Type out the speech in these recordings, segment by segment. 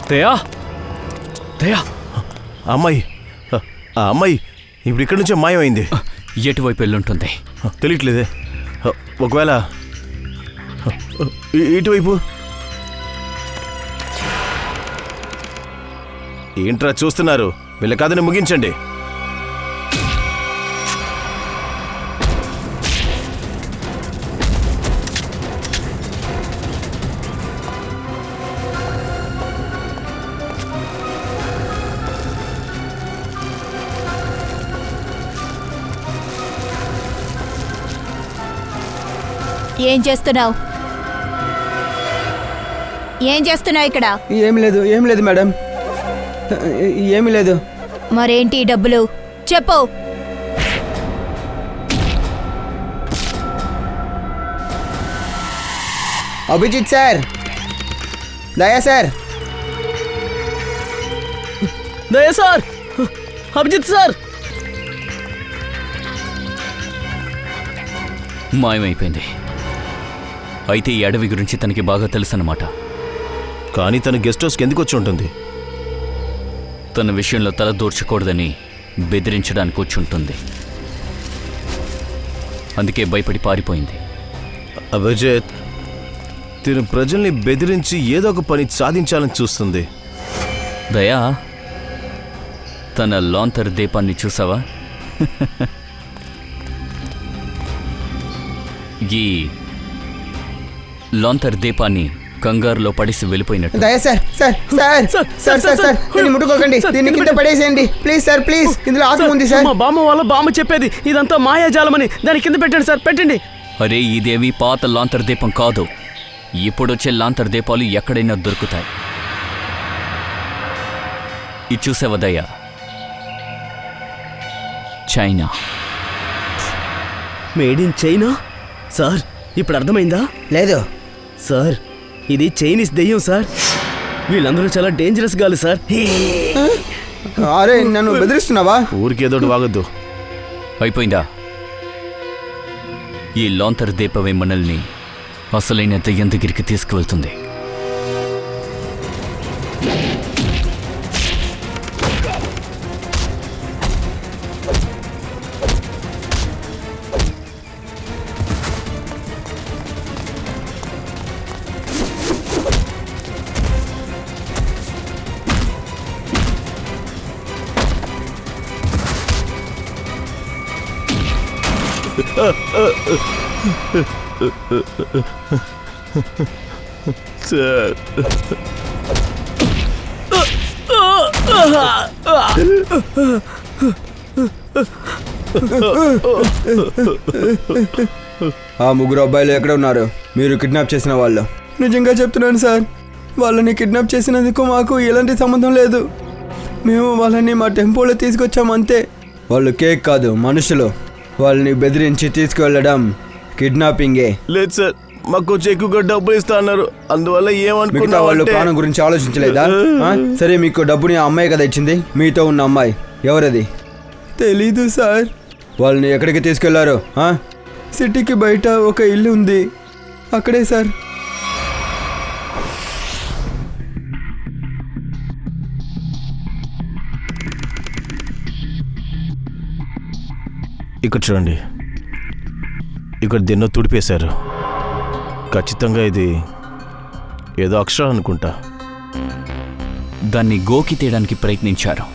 దయా దయా అమ్మాయి ఆ అమ్మాయి ఇప్పుడు ఇక్కడి నుంచే మాయమైంది. ఎటువైపు వెళ్ళుంటుంది తెలియట్లేదే. ఒకవేళ ఇటువైపు. ఏంట్రా చూస్తున్నారు? వీళ్ళ కథని ముగించండి. ఏం చేస్తున్నావు ఇక్కడ? ఏం లేదు మేడం, ఏమీ లేదు. మరేంటి డబ్బులు చెప్పు. అభిజిత్ సార్, దయా సార్. దయా సార్, అభిజిత్ సార్. మాయమైపోయింది. అయితే ఈ అడవి గురించి తనకి బాగా తెలుసు అన్నమాట. కానీ తన గెస్ట్ హౌస్కి ఎందుకు వచ్చి ఉంటుంది? తన విషయంలో తల దూర్చకూడదని బెదిరించడానికి వచ్చి ఉంటుంది. అందుకే భయపడి పారిపోయింది. అభిజిత్, తిను ప్రజల్ని బెదిరించి ఏదో ఒక పని సాధించాలని చూస్తుంది. దయా, తన లాంతర్ దీపాన్ని చూసావా? ఈ లాంతర్ దీపాన్ని కంగారులో పడేసి వెళ్ళిపోయినట్టు. దయా sir, sir sir sir sir sir దీన్ని ముట్టుకోకండి, దీన్ని కింద పడేసేయండి ప్లీజ్ సార్, ప్లీజ్. ఇందులో ఆత్మ ఉంది సార్. మా బామ్మ వాళ్ళ బామ్మ చెప్పేది ఇదంతా మాయాజాలమని. దాని కింద పెట్టండి సార్, పెట్టండి. అరే, ఇదేవి పాత లాంతర్ దీపం కాదు. ఇప్పుడొచ్చే లాంతర్ దీపాలు ఎక్కడైనా దొరుకుతాయి. ఇది చూసావా దయ్యా? China. Made in China sir. ఇప్పుడు అర్థమైందా? లేదు సార్, ఇది చైనీస్ దెయ్యం సార్. వీళ్ళందరూ చాలా డేంజరస్ గాలు సార్. అరే, నన్ను బెదిరిస్తున్నావా? ఊరికేదోటి వాగద్దు. అయిపోయిందా? ఈ లాంతర్ దీపమే మనల్ని అసలైన దెయ్యం దగ్గరికి తీసుకువెళ్తుంది. సార్, ఆ ముగ్గురు అబ్బాయిలు ఎక్కడ ఉన్నారు? మీరు కిడ్నాప్ చేసిన వాళ్ళు? నిజంగా చెప్తున్నాను సార్, వాళ్ళని కిడ్నాప్ చేసినందుకు మాకు ఎలాంటి సంబంధం లేదు. మేము వాళ్ళని మా టెంపోలో తీసుకొచ్చాము అంతే. వాళ్ళు కేక్ కాదు, మనుషులు. వాళ్ళని బెదిరించి తీసుకువెళ్ళడం కిడ్నాపింగే. లేదు సార్, మాకు కొంచెం ఎక్కువగా డబ్బులు ఇస్తా అన్నారు. అందువల్ల మిగతా వాళ్ళు ప్రాణం గురించి ఆలోచించలేదా? సరే, మీకు డబ్బుని ఆ అమ్మాయి కదా ఇచ్చింది. మీతో ఉన్న అమ్మాయి ఎవరది? తెలీదు సార్. వాళ్ళని ఎక్కడికి తీసుకెళ్లారు? సిటీకి బయట ఒక ఇల్లు ఉంది, అక్కడే సార్. ఇక్కడ చూడండి, ఇక్కడ దీన్నో తుడిపేశారు. ఖచ్చితంగా ఇది ఏదో అక్షరం అనుకుంటా. దాన్ని గోకి తీయడానికి ప్రయత్నించారు.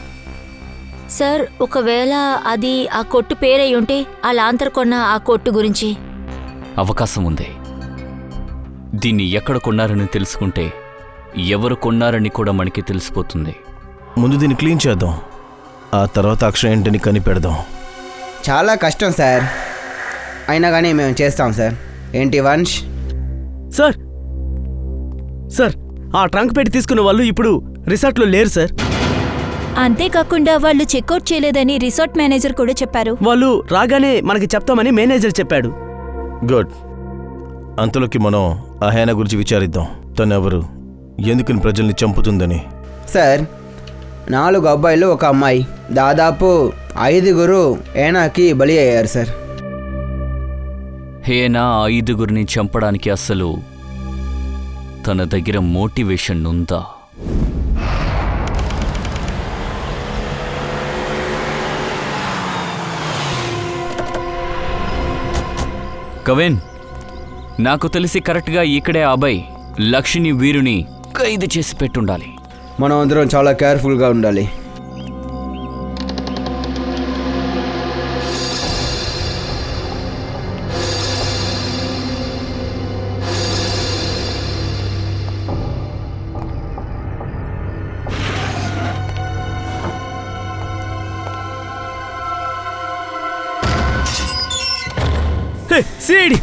సార్, ఒకవేళ అది ఆ కొట్టు పేరై ఉంటే, ఆ లాంతర్ కొన్న ఆ కొట్టు గురించి అవకాశం ఉంది. దీన్ని ఎక్కడ కొన్నారని తెలుసుకుంటే ఎవరు కొన్నారని కూడా మనకి తెలిసిపోతుంది. ముందు దీన్ని క్లీన్ చేద్దాం, ఆ తర్వాత అక్షరం ఏంటని కనిపెడదాం. చాలా కష్టం సార్, అయినా కానీ మేము చేస్తాం సార్. ఏంటి వంశ్? సార్ సార్, ఆ ట్రంక్ పెట్టి తీసుకున్న వాళ్ళు ఇప్పుడు రిసార్ట్లో లేరు సార్. అంతేకాకుండా వాళ్ళు చెక్అవుట్ చేయలేదని రిసార్ట్ మేనేజర్ కూడా చెప్పారు. వాళ్ళు రాగానే మనకి చెప్తామని మేనేజర్ చెప్పాడు. గుడ్. అంతలోకి మనం ఆ హేనా గురించి విచారిద్దాం. తనెవరు, ఎందుకని ప్రజల్ని చంపుతుందని. సార్, 4 అబ్బాయిలు, ఒక అమ్మాయి, దాదాపు 5 ఏనాకి బలి అయ్యారు సార్. హేనా 5 చంపడానికి అసలు తన దగ్గర మోటివేషన్ ఉందా? కవిన్, నాకు తెలిసి కరెక్ట్గా ఇక్కడే అభయ్ లక్ష్మిని వీరుని ఖైదు చేసి పెట్టుండాలి. మనం అందరం చాలా కేర్ఫుల్గా ఉండాలి. సిఐడి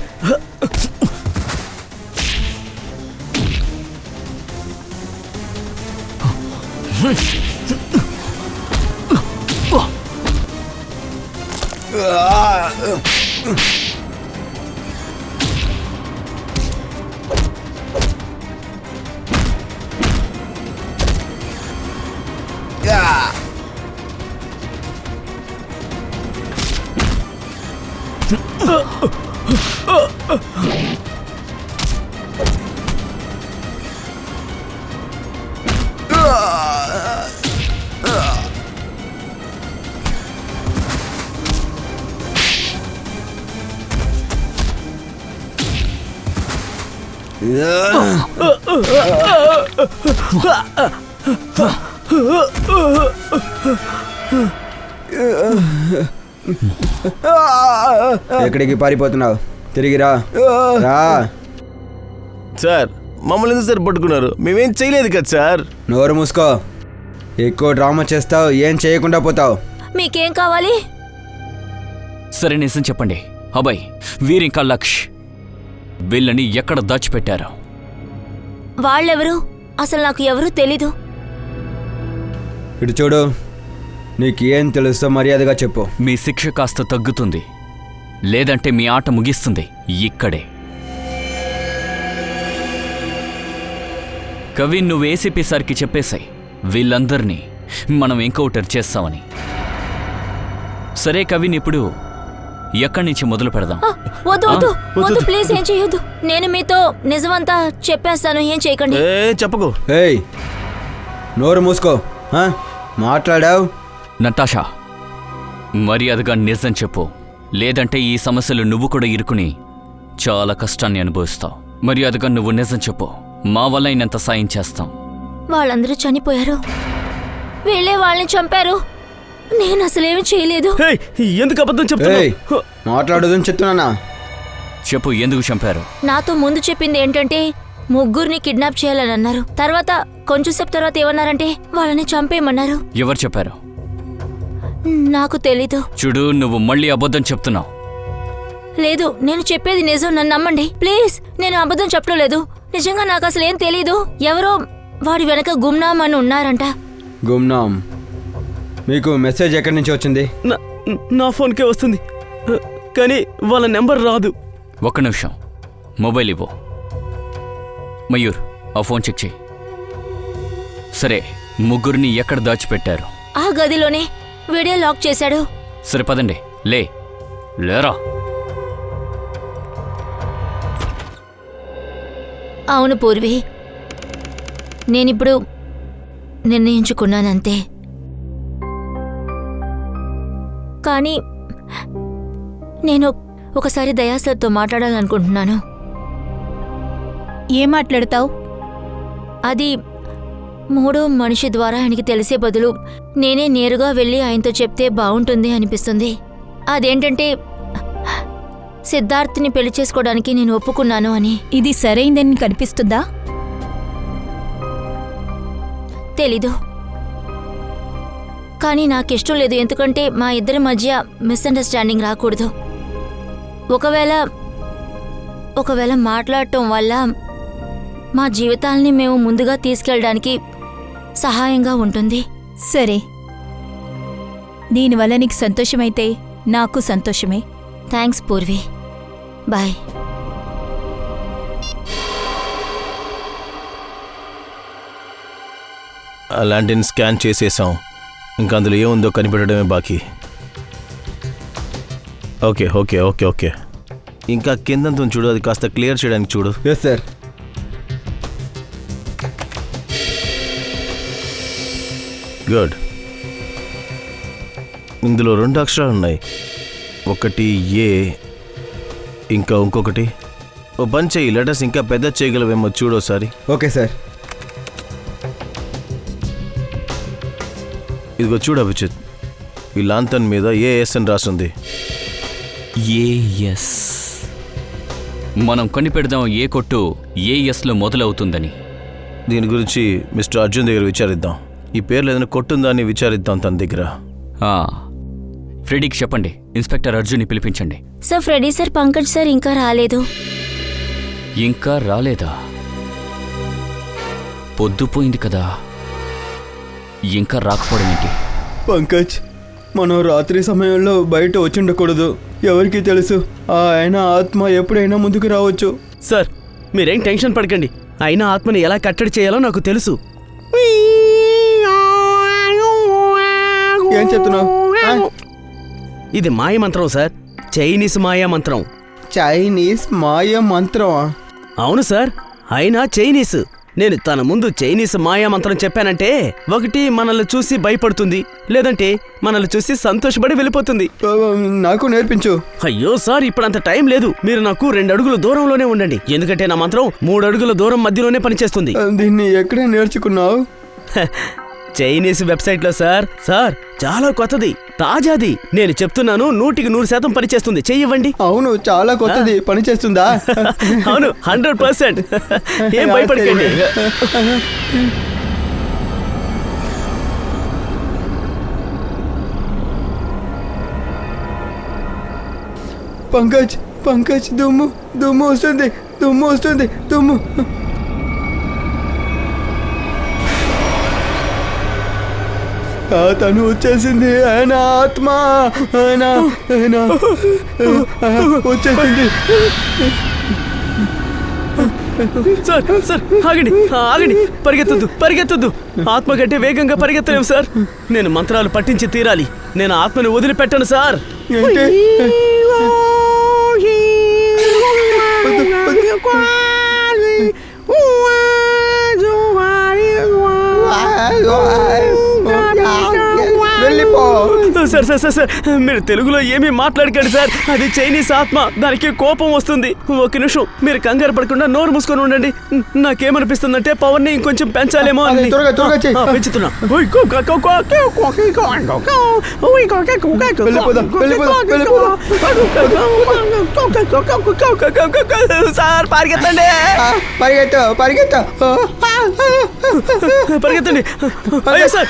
ఎక్కడికి పారిపోతున్నావు? తిరిగిరా రా. సార్ మమ్మల్ని ఎందుకు సార్ పట్టుకున్నారు? మేమేం చేయలేదు కదా సార్. నోరు మూసుకో. ఎక్కువ డ్రామా చేస్తావు, ఏం చేయకుండా పోతావు. మీకేం కావాలి? సరే నిజం చెప్పండి అభయ్, వీరింకా లక్ష్ వీళ్ళని ఎక్కడ దాచిపెట్టారు? వాళ్ళెవరు? అసలు నాకు ఎవరూ తెలీదు. ఇటు చూడు, నీకు ఏం తెలుసో మర్యాదగా చెప్పు. మీ శిక్ష కాస్త తగ్గుతుంది, లేదంటే మీ ఆట ముగిస్తుంది ఇక్కడే. కవిన్, నువ్వు ఏసీపీ సార్కి చెప్పేశాయి వీళ్ళందరినీ మనం ఎన్కౌంటర్ చేస్తామని. సరే కవిన్, ఇప్పుడు ఎక్కడి నుంచి మొదలు పెడదాం? వద్దు వద్దు వద్దు, ప్లీజ్ ఏం చేయొద్దు. నేను మీతో నిజమంతా చెప్పేస్తాను, ఏం చేయకండి. చెప్పకు. ఏయ్, నోరు మూసుకో. మాట్లాడావు. నటాషా, మర్యాదగా నిజం చెప్పు, లేదంటే ఈ సమస్యలు నువ్వు కూడా ఇరుకుని చాలా కష్టాన్ని అనుభవిస్తావు. మర్యాదగా నువ్వు నిజం చెప్పు, మా వల్ల అయినంత సాయం చేస్తాం. వాళ్ళందరూ చనిపోయారు, వీళ్ళే వాళ్ళని చంపారు. నేను అసలేమీ చేయలేదు. ఎందుకు అబద్ధం ఏయ్, చెప్తున్నావు? మాట్లాడదని చెప్తున్నానా? చెప్పు, ఎందుకు చంపారు? నాతో ముందు చెప్పింది ఏంటంటే ముగ్గురిని కిడ్నాప్ చేయాలని అన్నారు. తర్వాత కొంచెంసేపు తర్వాత ఏమన్నారంటే వాళ్ళని చంపేయమన్నారు. ఎవరు చెప్పారు? నాకు తెలీదు. చూడు, నువ్వు మళ్ళీ అబద్ధం చెప్తున్నావు. లేదు, నేను చెప్పేది నిజం, నన్ను నమ్మండి ప్లీజ్. నేను అబద్ధం చెప్పలేదు, నిజంగా నాకు అసలు ఏం తెలీదు. ఎవరో వాడి వెనక గుమ్నాం అని ఉన్నారంట. గుమ్నాం? మీకు మెసేజ్ ఎక్కడి నుంచి వచ్చింది? నా ఫోన్కే వస్తుంది, కానీ వాళ్ళ నెంబర్ రాదు. ఒక్క నిమిషం, మొబైల్ ఇవ్వు. మయూర్, ఆ ఫోన్ చెక్ చేయి. సరే, ముగ్గురిని ఎక్కడ దాచిపెట్టారు? ఆ గదిలోనే. వీడియో లాక్ చేశాడు. సరే పదండి, లేరా. అవును పూర్వి, నేనిప్పుడు నిర్ణయించుకున్నానంతే. కానీ నేను ఒకసారి దయాసర్తో మాట్లాడాలనుకుంటున్నాను. ఏం మాట్లాడతావు? అది మూడో మనిషి ద్వారా ఆయనకి తెలిసే బదులు నేనే నేరుగా వెళ్ళి ఆయనతో చెప్తే బాగుంటుంది అనిపిస్తుంది. అదేంటంటే సిద్ధార్థ్ని పెళ్లి చేసుకోవడానికి నేను ఒప్పుకున్నాను అని. ఇది సరైందని కనిపిస్తుందా? తెలీదు, కానీ నాకిష్టం లేదు. ఎందుకంటే మా ఇద్దరి మధ్య మిస్అండర్స్టాండింగ్ రాకూడదు. ఒకవేళ మాట్లాడటం వల్ల మా జీవితాల్ని మేము ముందుగా తీసుకెళ్ళడానికి సహాయంగా ఉంటుంది. సరే, దీనివల్ల నీకు సంతోషమైతే నాకు సంతోషమే. Thanks Purvi, bye. అలాంటిని స్కాన్ చేసేసాం, ఇంకా అందులో ఏముందో కనిపెట్టడమే బాకీ. ఓకే ఓకే ఓకే ఓకే ఇంకా కిందంతో చూడు, అది కాస్త క్లియర్ చేయడానికి చూడు. Yes sir. గుడ్. ఇందులో 2 అక్షరాలు ఉన్నాయి, ఒకటి ఏ, ఇంకా ఇంకొకటి, ఓ పని చెయ్యి, లెటర్స్ ఇంకా పెద్ద చేయగలవేమో చూడోసారి. Okay sir. ఇదిగో చూడు అభిజిత్, ఈ లాంతన్ మీద ఏఎస్ అని రాసుంది. ఏఎస్. మనం కనిపెడదాం ఏ కొట్టు ఏఎస్లో మొదలవుతుందని. దీని గురించి మిస్టర్ అర్జున్ దగ్గర విచారిద్దాం. ఈ పేర్లు ఏదైనా కొట్టుందా అని విచారిద్దాం తన దగ్గర. ఫ్రెడీకి చెప్పండి, ఇన్స్పెక్టర్ అర్జున్ని పిలిపించండి. Sir Freddy sir, Pankaj sir ఇంకా రాలేదు. ఇంకా రాలేదా? పొద్దుపోయింది కదా, ఇంకా రాకపోవడం ఏంటి? పంకజ్, మనం రాత్రి సమయంలో బయట వచ్చిండకూడదు. ఎవరికి తెలుసు, ఆయన ఆత్మ ఎప్పుడైనా ముందుకు రావచ్చు. సార్ మీరేం టెన్షన్ పడకండి, అయినా ఆత్మని ఎలా కట్టడి చేయాలో నాకు తెలుసు. ఏం చెప్తున్నావు? ఇది మాయ మంత్రం సార్, చైనీస్ మాయా మంత్రం. చైనీస్ మాయ మంత్రమా? అవును సార్, అయినా చైనీస్. నేను తన ముందు చైనీస్ మాయా మంత్రం చెప్పానంటే, ఒకటి మనల్ని చూసి భయపడుతుంది, లేదంటే మనల్ని చూసి సంతోషపడి వెళ్ళిపోతుంది. నాకు నేర్పించు. అయ్యో సార్, ఇప్పుడంత టైం లేదు. మీరు నాకు 2 అడుగుల దూరంలోనే ఉండండి, ఎందుకంటే నా మంత్రం 3 అడుగుల దూరం మధ్యలోనే పనిచేస్తుంది. దీన్ని ఎక్కడ నేర్చుకున్నావు? చైనీస్ వెబ్సైట్లో సార్. సార్ చాలా కొత్తది, తాజాది. నేను చెప్తున్నాను, 100% పనిచేస్తుంది. చెయ్యివ్వండి. అవును, చాలా కొత్తది. పని చేస్తుందా? అవును, 100%. ఏం భయపడకండి. పంకజ్, పంకజ్, దుమ్ము దుమ్ము వస్తుంది, దుమ్ము వస్తుంది, దుమ్ము. తను వచ్చేసింది. ఆయన ఆత్మ, ఆయన వచ్చేసింది. సార్ సార్ ఆగండి, ఆగండి, పరిగెత్తొద్దు. ఆత్మ కంటే వేగంగా పరిగెత్తలేము సార్. నేను మంత్రాలు పట్టించి తీరాలి. నేను ఆత్మని వదిలిపెట్టను సార్. ఏంటి? వెళ్ళిపో. సార్ సార్ సార్ సార్ మీరు తెలుగులో ఏమీ మాట్లాడకండి సార్, అది చైనీస్ ఆత్మ, దానికి కోపం వస్తుంది. ఒక నిమిషం, మీరు కంగారు పడకుండా నోరు మూసుకొని ఉండండి. నాకేమనిపిస్తుందంటే పవర్ ని ఇంకొంచెం పెంచాలేమో అని. పెంచుతున్నా. సార్ పరిగెత్తండి, పరిగెత్తండి. అయ్యో సార్,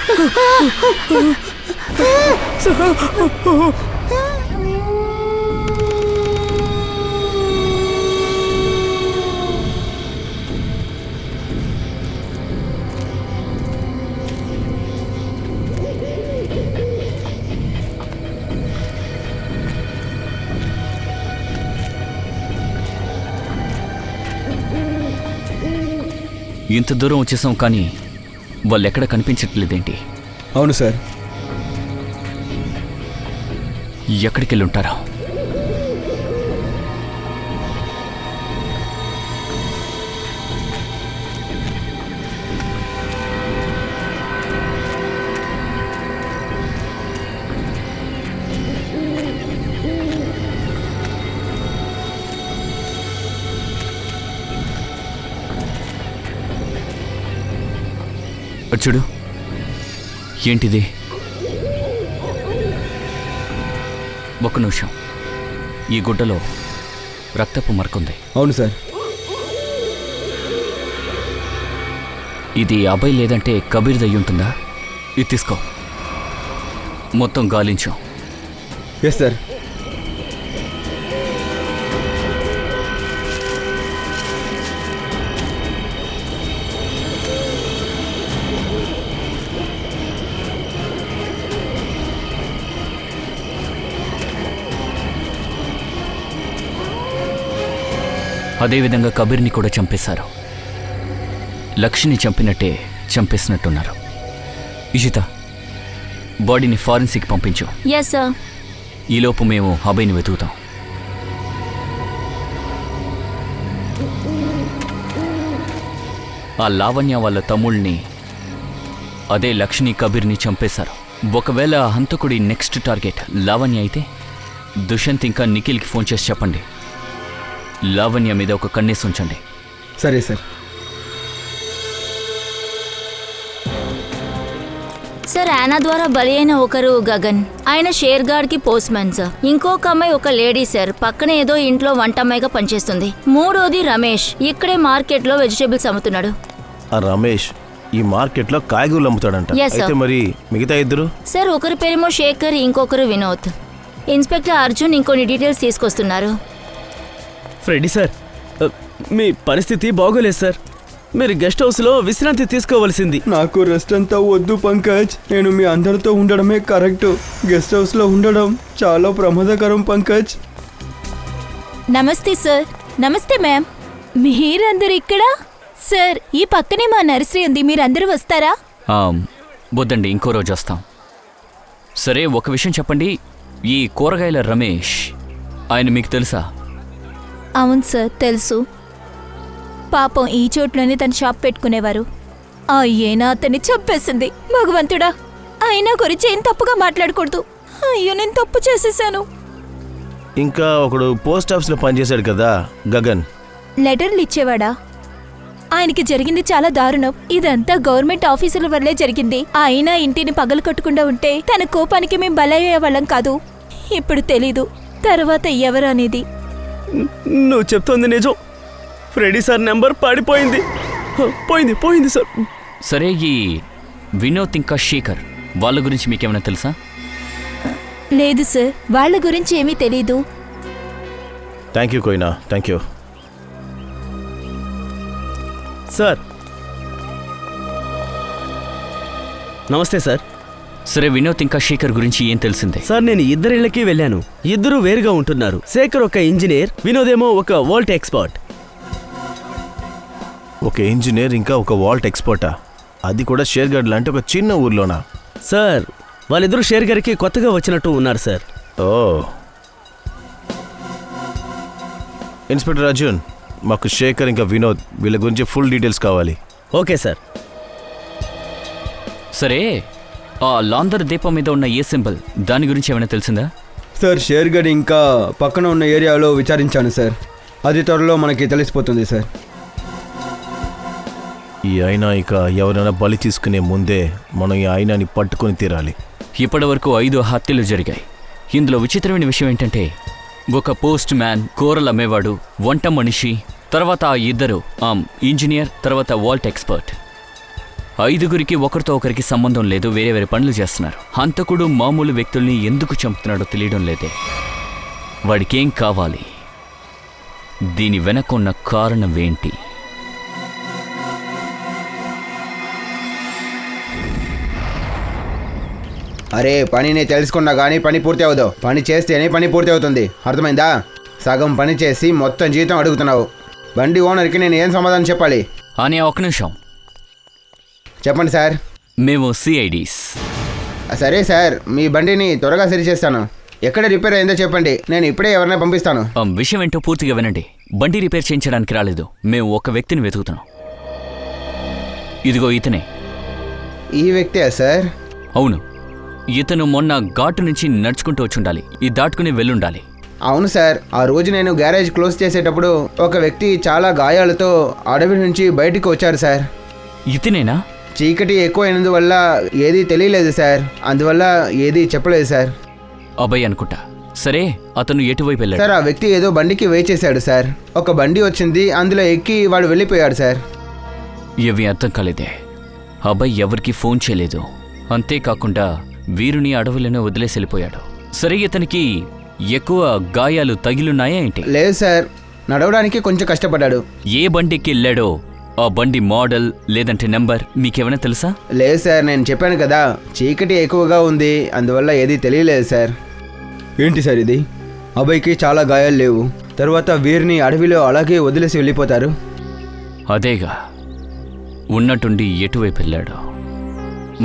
ఇంత దూరం వచ్చేసాం కానీ వాళ్ళు ఎక్కడ కనిపించట్లేదేంటి? అవును సార్. ఎక్కడికి వెళ్ళి ఉంటారా? చూడు, ఏంటిది? ఒక నిమిషం, ఈ గుడ్డలో రక్తపు మరకుంది. అవును సార్. ఇది అభయ్ లేదంటే కబీర్ దయ్యి ఉంటుందా? ఇది తీసుకో, మొత్తం గాలించు. Yes sir. అదేవిధంగా కబీర్ని కూడా చంపేశారు. లక్ష్మిని చంపినట్టే చంపేసినట్టున్నారు. ఇషిత, బాడీని ఫారెన్సిక్ పంపించు. Yes sir. ఈలోపు మేము అభయ్ని వెతుకుతాం. ఆ లావణ్య వాళ్ళ తమ్ముళ్ళని, అదే లక్ష్మి కబీర్ని చంపేశారు. ఒకవేళ ఆ హంతకుడి నెక్స్ట్ టార్గెట్ లావణ్య అయితే దుష్యంత్ ఇంకా నిఖిల్కి ఫోన్ చేసి చెప్పండి. లావణ్య మీద ఒక కన్నేసి ఉంచండి. సరే సార్. సార్ యానా ద్వారా బలి అయిన ఒకరు గగన్, ఆయన షేర్గాడ్కి పోస్ట్ మ్యాన్ సార్. ఇంకొక అమ్మాయి ఒక లేడీ సార్, పక్కన ఏదో ఇంట్లో వంటమ్మాయిగా పనిచేస్తుంది. మూడోది రమేష్, ఇక్కడే మార్కెట్లో వెజిటేబుల్స్ అమ్ముతున్నాడు. ఆ రమేష్ ఈ మార్కెట్లో కాయగూరలు అమ్ముతాడంట. Yes, sir. అయితే మరి మిగతా ఇద్దరు? సార్ ఒకరి పేరేమో శేఖర్, ఇంకొకరు వినోద్. ఇన్స్పెక్టర్ అర్జున్ ఇంకొన్ని డీటెయిల్స్ తీసుకొస్తున్నారు. ఫ్రెడీ సార్, మీ పరిస్థితి బాగోలేదు సార్. మీరు గెస్ట్ హౌస్లో విశ్రాంతి తీసుకోవలసింది. నాకు రెస్ట్ అంతా వద్దు పంకజ్. నేను మీ అందరితో ఉండడమే కరెక్ట్. గెస్ట్ హౌస్లో ఉండడం చాలా ప్రమాదకరం పంకజ్. నమస్తే సార్. నమస్తే మ్యామ్. మీరందరూ ఇక్కడ? సార్ ఈ పక్కనే మా నర్సరీ ఉంది, మీరందరూ వస్తారా? వద్దండి, ఇంకో రోజు వస్తాం. సరే, ఒక విషయం చెప్పండి, ఈ కూరగాయల రమేష్ ఆయన మీకు తెలుసా? అవును సార్, తెలుసు. పాపం ఈ చోట్లోనే తన షాప్ పెట్టుకునేవారు. అయ్యేనా అతన్ని చంపేసింది. భగవంతుడా, అయినా గురించి ఏం తప్పుగా మాట్లాడకూడదు. అయ్యో, నేను తప్పు చేసేసాను. ఇంకా ఒకడు పోస్ట్ ఆఫీస్లో పనిచేశాడు కదా, గగన్. లెటర్లు ఇచ్చేవాడా? ఆయనకి జరిగింది చాలా దారుణం. ఇదంతా గవర్నమెంట్ ఆఫీసుల వల్లే జరిగింది. అయినా ఇంటిని పగలు కొట్టకుండా ఉంటే తన కోపానికి మేం బలయ్యేవాళ్ళం కాదు. ఇప్పుడు తెలీదు తర్వాత ఎవరు అనేది. నువ్వు చెప్తోంది నిజం. ఫ్రెడీ సార్ నెంబర్ పడిపోయింది. పోయింది సార్. సరే, ఈ వినోద్ ఇంకా శేఖర్ వాళ్ళ గురించి మీకేమైనా తెలుసా? లేదు సార్, వాళ్ళ గురించి ఏమీ తెలీదు. Thank you Koyna, thank you. Sir నమస్తే సార్. సరే, వినోద్ ఇంకా శేఖర్ గురించి ఏం తెలిసిందే? సార్ నేను ఇద్దరిళ్ళకి వెళ్ళాను. ఇద్దరూ వేరుగా ఉంటున్నారు. శేఖర్ ఒక ఇంజనీర్, వినోదేమో ఒక వోల్ట్ ఎక్స్పర్ట్. ఒక ఇంజనీర్ ఇంకా ఒక వాల్ట్ ఎక్స్పర్టా? అది కూడా షేర్గఢ్ లాంటి ఒక చిన్న ఊర్లోనా? సార్ వాళ్ళిద్దరూ షేర్గఢ్కి కొత్తగా వచ్చినట్టు ఉన్నారు సార్. ఓ, ఇన్స్పెక్టర్ అర్జున్, మాకు శేఖర్ ఇంకా వినోద్ వీళ్ళ గురించి ఫుల్ డీటెయిల్స్ కావాలి. Okay sir. సరే, ఆ లాందర్ దీపం మీద ఉన్న ఏ సింబల్, దాని గురించి ఏమైనా తెలిసిందా? సార్ షేర్గఢ్ ఇంకా పక్కన ఉన్న ఏరియాలో విచారించాను సార్. అది త్వరలో మనకి తెలిసిపోతుంది సార్. ఈ అయినా ఇక ఎవరైనా బలి తీసుకునే ముందే మనం ఈ అయినాని పట్టుకొని తీరాలి. ఇప్పటి వరకు 5 హత్యలు జరిగాయి. ఇందులో విచిత్రమైన విషయం ఏంటంటే, ఒక పోస్ట్ మ్యాన్, కూరలు అమ్మేవాడు, వంట మనిషి, తర్వాత ఆ ఇద్దరు ఇంజనీర్, తర్వాత వాల్ట్ ఎక్స్పర్ట్. 5గురికి ఒకరితో ఒకరికి సంబంధం లేదు, వేరే వేరే పనులు చేస్తున్నారు. హంతకుడు మామూలు వ్యక్తుల్ని ఎందుకు చంపుతున్నాడో తెలియడం లేదే. వాడికేం కావాలి? దీని వెనకున్న కారణం ఏంటి? అరే, పనిని తెలుసుకున్నా కానీ పని పూర్తి అవ్వదు. పని చేస్తేనే పని పూర్తి అవుతుంది, అర్థమైందా? సగం పని చేసి మొత్తం జీతం అడుగుతున్నావు. బండి ఓనర్కి నేను ఏం సమాధానం చెప్పాలి? అని ఒక నిమిషం. చెప్పండి సార్. మేము సిఐడీస్. సరే సార్, మీ బండిని త్వరగా సరి చేస్తాను. ఎక్కడ రిపేర్ అయిందో చెప్పండి, నేను ఇప్పుడే ఎవరైనా పంపిస్తాను. విషయం ఏంటో పూర్తిగా వినండి. బండి రిపేర్ చేయించడానికి రాలేదు, మేము ఒక వ్యక్తిని వెతుకుతున్నాం. ఇదిగో ఇతనే. ఈ వ్యక్తే సార్? అవును, ఇతను మొన్న ఘాటు నుంచి నడుచుకుంటూ వచ్చుండాలి, ఇది దాటుకుని వెళ్ళుండాలి. అవును సార్, ఆ రోజు నేను గ్యారేజ్ క్లోజ్ చేసేటప్పుడు ఒక వ్యక్తి చాలా గాయాలతో అడవి నుంచి బయటికి వచ్చారు సార్. ఇతనేనా? చీకటి ఎక్కువ అయినందువల్ల ఏదీ తెలియలేదు సార్, అందువల్ల ఏదీ చెప్పలేదు సార్. అబ్బాయి అనుకుంటా. సరే, అతను ఎటువైపు వెళ్ళాడు? సార్, ఆ వ్యక్తి ఏదో బండికి వేచేశాడు సార్. ఒక బండి వచ్చింది, అందులో ఎక్కి వాడు వెళ్ళిపోయాడు సార్. ఇవి అర్థం కాలేదే. అబ్బాయి ఎవరికి ఫోన్ చేయలేదు, అంతేకాకుండా వీరుని అడవులను వదిలేసి వెళ్ళిపోయాడు. సరే, ఇతనికి ఎక్కువ గాయాలు తగిలున్నాయా ఏంటి? లేదు సార్, నడవడానికి కొంచెం కష్టపడ్డాడు. ఏ బండికి వెళ్ళాడో ఆ బండి మోడల్ లేదంటే నెంబర్ మీకేమైనా తెలుసా? లేదు సార్, నేను చెప్పాను కదా, చీకటి ఎక్కువగా ఉంది, అందువల్ల ఏదీ తెలియలేదు సార్. ఏంటి సార్ ఇది? అబ్బాయికి చాలా గాయాలు లేవు, తర్వాత వీరిని అడవిలో అలాగే వదిలేసి వెళ్ళిపోతారు. అదేగా, ఉన్నట్టుండి ఎటువైపు వెళ్ళాడు?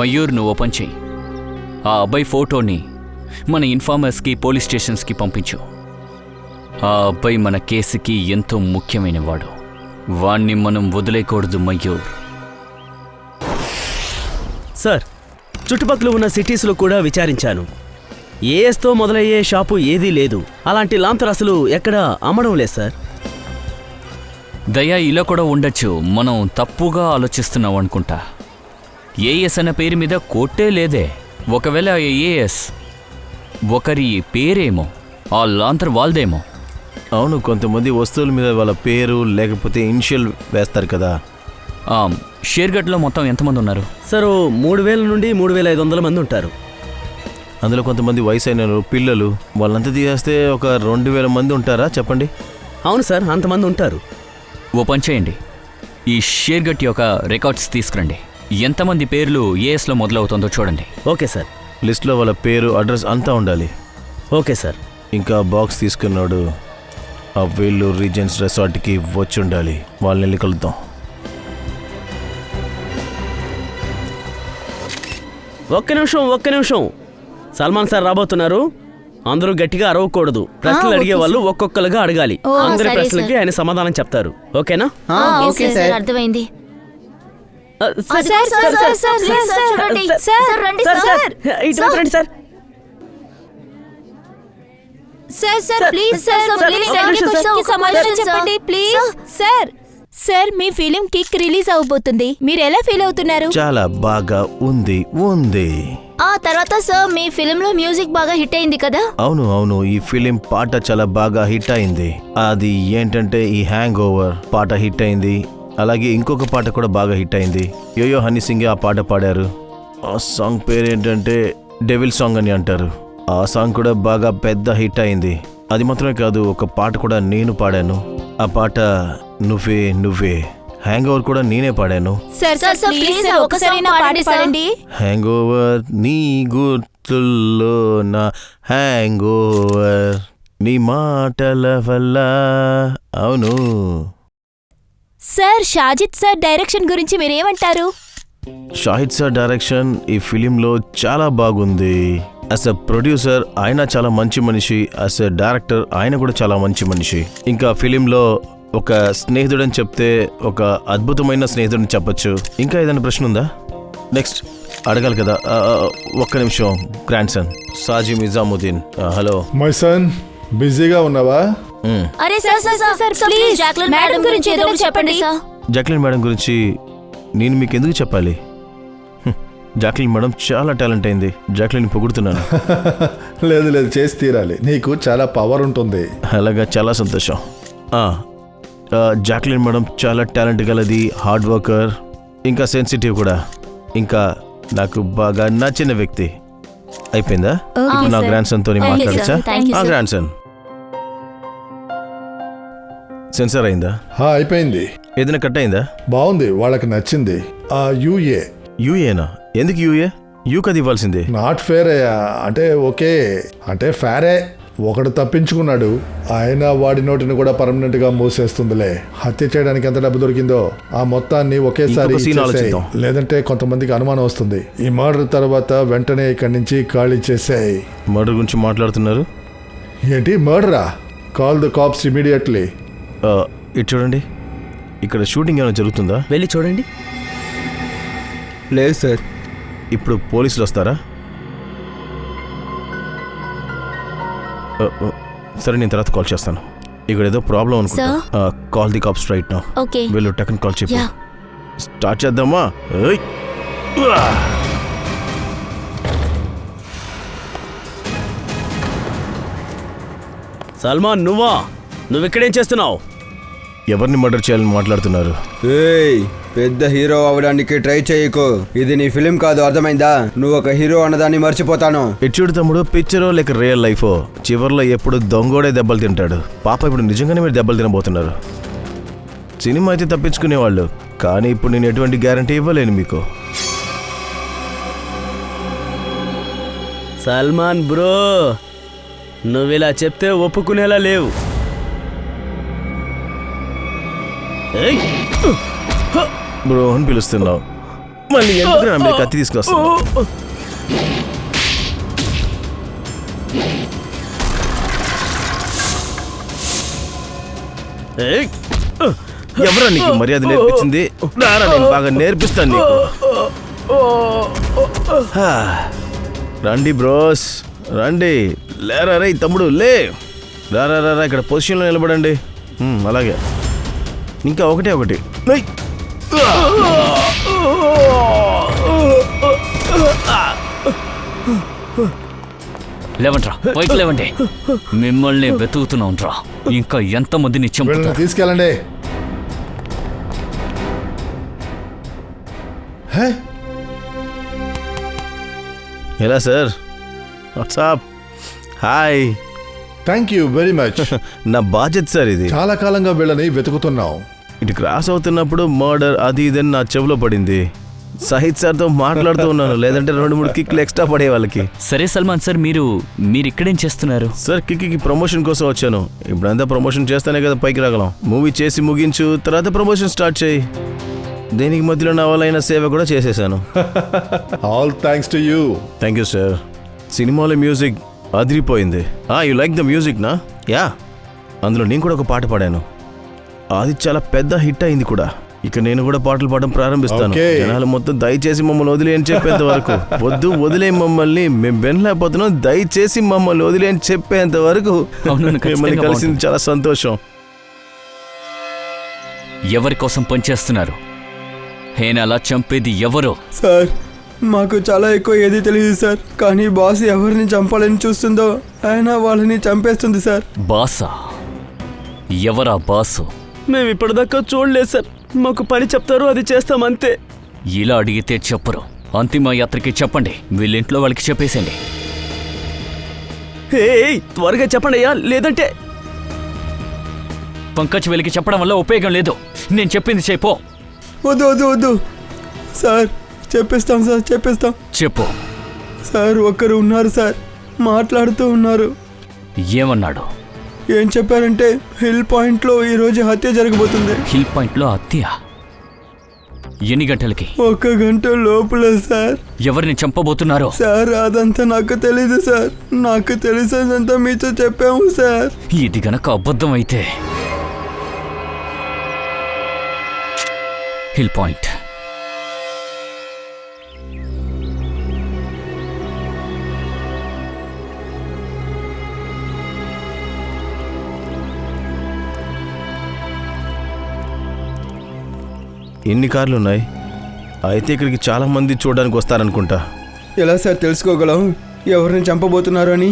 మయూర్, నువ్వు ఓపెన్ చెయ్యి. ఆ అబ్బాయి ఫోటోని మన ఇన్ఫార్మర్స్కి, పోలీస్ స్టేషన్స్కి పంపించు. ఆ అబ్బాయి మన కేసుకి ఎంతో ముఖ్యమైన వాడు. వాణ్ణి మనం వదిలేయకూడదు మయూర్. సార్, చుట్టుపక్కల ఉన్న సిటీస్లో కూడా విచారించాను. ఏఎస్తో మొదలయ్యే షాపు ఏదీ లేదు. అలాంటి లాంతర్ అసలు ఎక్కడా అమ్మడం లేదు సార్. దయా ఇలా కూడా ఉండొచ్చు. మనం తప్పుగా ఆలోచిస్తున్నాం అనుకుంటా. ఏఎస్ అన్న పేరు మీద కోర్టే లేదే. ఒకవేళ ఏఎస్ ఒకరి పేరేమో, ఆ లాంతర్ వాళ్ళదేమో. అవును, కొంతమంది వస్తువుల మీద వాళ్ళ పేరు లేకపోతే ఇనిషియల్ వేస్తారు కదా. షేర్గఢ్లో మొత్తం ఎంతమంది ఉన్నారు? సార్ 3000 నుండి 3500 మంది ఉంటారు. అందులో కొంతమంది వయసు అయిన పిల్లలు, వాళ్ళంతా తీసేస్తే ఒక 2000 మంది ఉంటారా చెప్పండి? అవును సార్, అంతమంది ఉంటారు. ఓ పని చేయండి, ఈ షేర్గఢ్ యొక్క రికార్డ్స్ తీసుకురండి. ఎంతమంది పేర్లు ఏఎస్లో మొదలవుతుందో చూడండి. Okay sir. లిస్ట్లో వాళ్ళ పేరు, అడ్రస్ అంతా ఉండాలి. Okay sir. ఇంకా బాక్స్ తీసుకున్నాడు ఆ వేలూరు రీజెన్స్ రిసార్ట్కి వచ్చి ఉండాలి. వాళ్ళని వెళ్ళి కలుద్దాం. ఒక్క నిమిషం. సల్మాన్ సార్ రాబోతున్నారు. అందరూ గట్టిగా అరవకూడదు. ప్రశ్నలు అడిగే వాళ్ళు ఒక్కొక్కరుగా అడగాలి. అందరి సరే, ప్రశ్నలకి సార్. ఆయన సమాధానం చెప్తారు. ఓకేనా? Okay sir. అర్థమైంది. Sir, sir, sir, sir, sir, sir, sir, sir, చూడండి. సార్, సార్, రండి, సార్, సార్. సార్, ఇటు రండి sir. Sir please sir sir, please ఒక సార్, నిమిషం, క్వశ్చన్కి సార్, ఒక సమాధానం క్వశ్చన్, చెప్పండి సార్. ప్లీజ్. సార్ మీ ఫిలిం కిక్ రిలీజ్ అవబోతుంది. మీరు ఎలా ఫీల్ అవుతున్నారు? చాలా బాగా ఉంది. ఆ తర్వాత సార్ మీ ఫిలిం లో మ్యూజిక్ బాగా హిట్ అయింది కదా? అవును, ఈ ఫిలిం పాట చాలా బాగా హిట్ అయింది. అది ఏంటంటే ఈ హ్యాంగ్ ఓవర్ పాట హిట్ అయింది. అలాగే ఇంకొక పాట కూడా బాగా హిట్ అయింది. యోయో హనీ సింగ్ ఆ పాట పాడారు. ఆ సాంగ్ పేరు ఏంటంటే డెవిల్ సాంగ్ అని అంటారు. ఆ సాంగ్ కూడా బాగా పెద్ద హిట్ అయింది. అది మాత్రమే కాదు, ఒక పాట కూడా నేను పాడాను. ఆ పాట నువ్వే. హ్యాంగ్ ఓవర్ కూడా నేనే పాడాను. Sir sir, sir, please please sir, ఒక ఒకసారి సాంగ్ నా పాట పాడండి, సార్. పాడండి. హ్యాంగ్ ఓవర్ నీ గుర్తుల్లో నా హ్యాంగ్ ఓవర్ నీ మాటల వల్ల. అవును సార్ షాజిద్ సార్ డైరెక్షన్ గురించి మీరేమంటారు? షాహిద్ సార్ డైరెక్షన్ ఈ ఫిలింలో చాలా బాగుంది. యాజ్ అ ప్రొడ్యూసర్ ఆయన చాలా మంచి మనిషి. యాజ్ అ డైరెక్టర్ ఆయన కూడా చాలా మంచి మనిషి. ఇంకా ఫిలింలో ఒక స్నేహితుడని చెప్తే ఒక అద్భుతమైన స్నేహితుడిని చెప్పొచ్చు. ఇంకా ఏదైనా ప్రశ్న ఉందా? నెక్స్ట్ అడగాలి కదా. ఒక్క నిమిషం. Grand son సాజీ Nizamuddin. Hello my son, బిజీగా ఉన్నావా? అరే సార్, ప్లీజ్ జాక్లిన్ మేడం గురించి ఏదో ఒకటి చెప్పండి సార్. జాక్లిన్ మేడం గురించి నేను మీకు ఎందుకు చెప్పాలి? జాక్లిన్ మేడం చాలా టాలెంట్ అయింది. జాక్లిన్ పొగుడుతున్నాను. లేదు చేసి తీరాలి. నీకు చాలా పవర్ ఉంటుంది. అలాగా, చాలా సంతోషం. జాక్లిన్ మేడం చాలా టాలెంట్ గలది, హార్డ్ వర్కర్, ఇంకా సెన్సిటివ్ కూడా. ఇంకా నాకు బాగా నచ్చిన వ్యక్తి. అయిపోయిందా? ఇప్పుడు నా గ్రాండ్ సన్ తోని మాట్లాడచ్చా? Thank you, sir. Grand son censor అయిందా? అయిపోయింది. ఏదైనా కట్ అయిందా? బాగుంది, వాళ్ళకి నచ్చింది. యూఏ. యూఏనా? ఎందుకు యూఏ? యూ కది ఇవ్వాల్సిందే. నాట్ ఫేర్ అయ్యా. అంటే ఓకే, అంటే ఫేరే. ఒకడు తప్పించుకున్నాడు, ఆయన వాడి నోటిని కూడా పర్మనెంట్ గా మూసేస్తుందిలే. హత్య చేయడానికి ఎంత డబ్బు దొరికిందో ఆ మొత్తాన్ని ఒకేసారి ఇంకొక scene ఇచ్చేసేయ్. ఆలోచిద్దాం. లేదంటే కొంతమందికి అనుమానం వస్తుంది. ఈ మర్డర్ తర్వాత వెంటనే ఇక్కడి నుంచి ఖాళీ చేసేయ్. మర్డర్ గురించి మాట్లాడుతున్నారు? ఏంటి మర్డరా? Call the cops immediately. ఇటు చూడండి, ఇక్కడ షూటింగ్ ఏమైనా జరుగుతుందా? వెళ్ళి చూడండి. లేదు సార్. ఇప్పుడు పోలీసులు వస్తారా? సరే, నేను తర్వాత కాల్ చేస్తాను. ఇక్కడ ఏదో ప్రాబ్లం అనుకుంటా. Call the cops right now. Okay. వీళ్ళు టెక్నికల్ కాల్ చెప్పు. Yeah. స్టార్ట్ చేద్దామా? ఏయ్! సల్మాన్, నువ్విక్కడేం చేస్తున్నావు? ఎవరిని మర్డర్ చేయాలని మాట్లాడుతున్నారు? ఏయ్, పెద్ద హీరో అవడానికి ట్రై చేయకు. ఇది నీ ఫిలిం కాదు, అర్థమైందా? నువ్వు ఒక హీరో అన్నదాన్ని మర్చిపోతాను. ఎచ్చుడు తమ్ముడు, పిక్చరో లేక రియల్ లైఫో, చివర్లో ఎప్పుడు దొంగోడే దెబ్బలు తింటాడు. పాప, ఇప్పుడు నిజంగానే మీరు దెబ్బలు తినబోతున్నారు. సినిమా అయితే తప్పించుకునేవాళ్ళు, కానీ ఇప్పుడు నేను ఎటువంటి గ్యారంటీ ఇవ్వలేను మీకు. సల్మాన్ బ్రో, నువ్విలా చెప్తే ఒప్పుకునేలా లేవు. ఏయ్! బ్రో అని పిలుస్తున్నావు, మళ్ళీ ఎందుకు నా మీద కత్తి తీసుకొస్తున్నావు? ఏయ్! ఎవరా నీకు మర్యాద నేర్పించింది? రారా, నేను బాగా నేర్పిస్తాను నీకు. హా. రండి బ్రోస్, రండి. లేరా రే తమ్ముడు, లే. రారా, ఇక్కడ పొజిషన్లో నిలబడండి. అలాగే. ఇంకా ఒకటే ఒకటి. లేవంట్రా, పైకి లేవండి. మిమ్మల్ని వెతుకుతున్నాం రా. ఇంకా ఎంతమందిని వీళ్ళని చంపుతారు? తీసుకెళ్ళండి. హే, ఎలా sir? WhatsApp? Hi. Thank you very much. నా బాధ్యత సార్ ఇది. చాలా కాలంగా వీళ్ళని వెతుకుతున్నాం. ఇటు క్రాస్ అవుతున్నప్పుడు మర్డర్ అది ఇదని నా చెవిలో పడింది. సహిత్ సార్తో మాట్లాడుతూ ఉన్నాను, లేదంటే 2-3 కిక్లు ఎక్స్ట్రా పడే వాళ్ళకి. సరే సల్మాన్ సార్, మీరు ఇక్కడేం చేస్తున్నారు? సార్ కిక్కి ప్రమోషన్ కోసం వచ్చాను. ఇప్పుడంతా ప్రమోషన్ చేస్తానే కదా పైకి రాగలం. మూవీ చేసి ముగించు, తర్వాత ప్రమోషన్ స్టార్ట్ చేయి. దేనికి మధ్యలో నా వల్ల సేవ కూడా చేసేసాను. All thanks to you. Thank you sir. సినిమాలో మ్యూజిక్ అదిరిపోయింది. యూ లైక్ ద మ్యూజిక్ నా? యా, అందులో నేను కూడా ఒక పాట పాడాను. అది చాలా పెద్ద హిట్ అయింది కూడా. ఇక నేను కూడా పాటలు పాడడం ప్రారంభిస్తాను. Okay. జనాలు మొత్తం దయచేసి మమ్మల్ని వదిలేయని చెప్పేంత వరకు వద్దు, వదిలే మమ్మల్ని, మేము వినలేకపోతున్నాం, దయచేసి మమ్మల్ని వదిలేయని చెప్పేంత వరకు అవును, ఖచ్చితంగా మిమ్మల్ని కలిసింది చాలా సంతోషం. ఎవరి కోసం పనిచేస్తున్నారు? హేనలా చంపేది ఎవరో? సార్, మాకు చాలా ఎక్కువ ఏది తెలియదు సార్. కానీ బాస్ ఎవరిని చంపాలని చూస్తుందో ఆయన వాళ్ళని చంపేస్తుంది సార్. బాసా? ఎవరా బాసు? మేము ఇప్పటిదాకా చూడలేదు సార్. మాకు పని చెప్తారు, అది చేస్తాం అంతే. ఇలా అడిగితే చెప్పరు. అంతిమ యాత్రకి చెప్పండి, వీళ్ళింట్లో వాళ్ళకి చెప్పేసండి. ఏయ్, త్వరగా చెప్పండి అయ్యా, లేదంటే పంకజ్ వీళ్ళకి చెప్పడం వల్ల ఉపయోగం లేదు. నేను చెప్పింది చెప్పు. వద్దు వద్దు వద్దు సార్, చెప్పేస్తాం సార్, చెప్పేస్తాం. చెప్పు. సార్, ఒక్కరు ఉన్నారు సార్, మాట్లాడుతూ ఉన్నారు. ఏమన్నాడు? ఏం చెప్పారంటే హిల్ పాయింట్లో ఈరోజు హత్య జరగబోతుంది. హిల్ పాయింట్లో హత్య? ఎన్ని గంటలకి? 1 గంట లోపల సార్. ఎవరిని చంపబోతున్నారో? సార్, అదంతా నాకు తెలీదు సార్. నాకు తెలిసినంతా మీతో చెప్పాము సార్. ఇది గనక అబద్ధం అయితే హిల్ పాయింట్. ఎన్ని కార్లు ఉన్నాయి? అయితే ఇక్కడికి చాలా మంది చూడడానికి వస్తారనుకుంటా. ఎలా సార్ తెలుసుకోగలం ఎవరిని చంపబోతున్నారు అని?